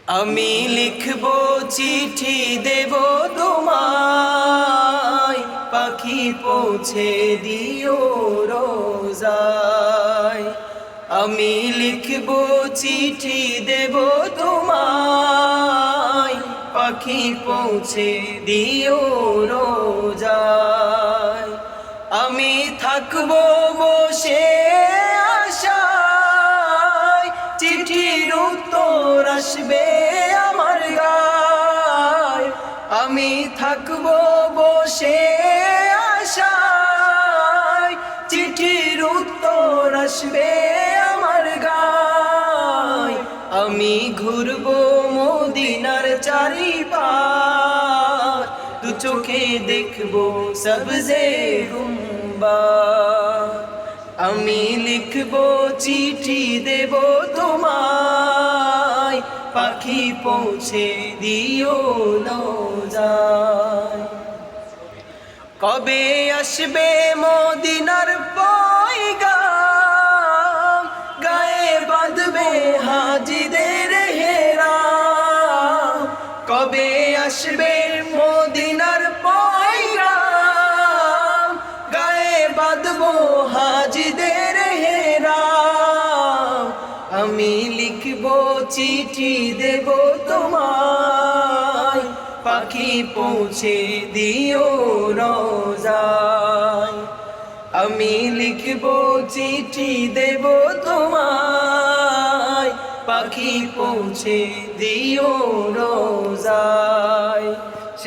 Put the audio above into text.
আমি লিখব চিঠি দেব তোমায়, পাখি পৌঁছে দিও রোজায়। আমি লিখব চিঠি দেব তোমায়, পাখি পৌঁছে দিও রোজায়। আমি থাকব বসে আশায়, চিঠির উত্তর আসবে আমার গায়। আমি থাকব বসে আশায়, চিঠির উত্তর আসবে আমার গায়। আমি ঘুরব মদিনার চারিপাশ, দু চোখে দেখব সবজে গুম্বাদ। আমি লিখব চিঠি দেব তোমায়, পাখি পৌঁছে দিও রোজায়। কবে আসবে মদিনার পয়গাম, গায়ে বাঁধবে হাজিদের হেরাম। কবে আসবে মদিনার পয়গাম, গায়ে বাঁধবো হাজিদের হেরাম। আমি লিখব চিঠি দেব তোমায়, পাখি পৌঁছে দিও রোজায়। আমি লিখব চিঠি দেব তোমায়, পাখি পৌঁছে দিও রোজায়।